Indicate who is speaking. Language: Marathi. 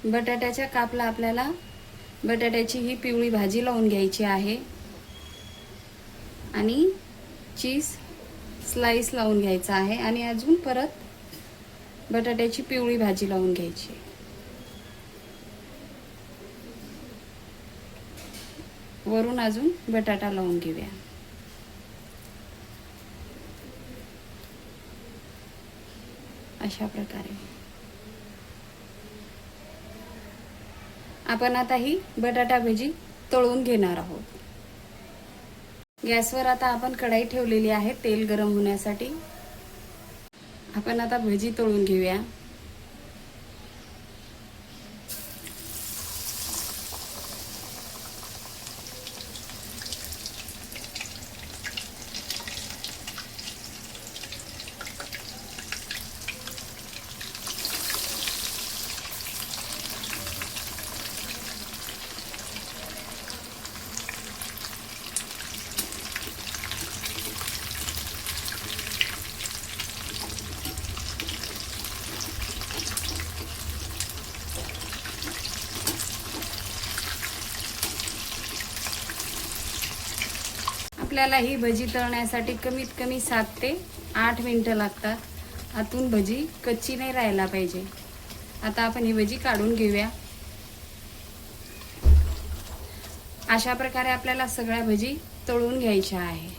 Speaker 1: बटाट्याच्या कापला आपल्याला बटाट्याची ही पिवळी भाजी लावून घ्यायची आहे आणि चीज स्लाइस लावून घ्यायचा आहे आणि अजून परत बटाट्याची पिवळी भाजी लावून घ्यायची. वरून अजून बटाटा लावून घेऊया. अशा प्रकारे आपण आता ही बटाटा भाजी तळून घेणार आहोत. गॅसवर आता आपण कढई ठेवलेली आहे तेल गरम होण्यासाठी. आपण आता भजी तळून घेऊया. आपल्याला ही भजी तळण्यासाठी कमीत कमी 7 ते 8 मिनिटं लागतात. आतून भजी कच्ची नाही राहायला पाहिजे. आता आपण ही भजी काढून घेऊया. अशा प्रकारे आपल्याला सगळ्या भजी तळून घ्यायच्या आहे.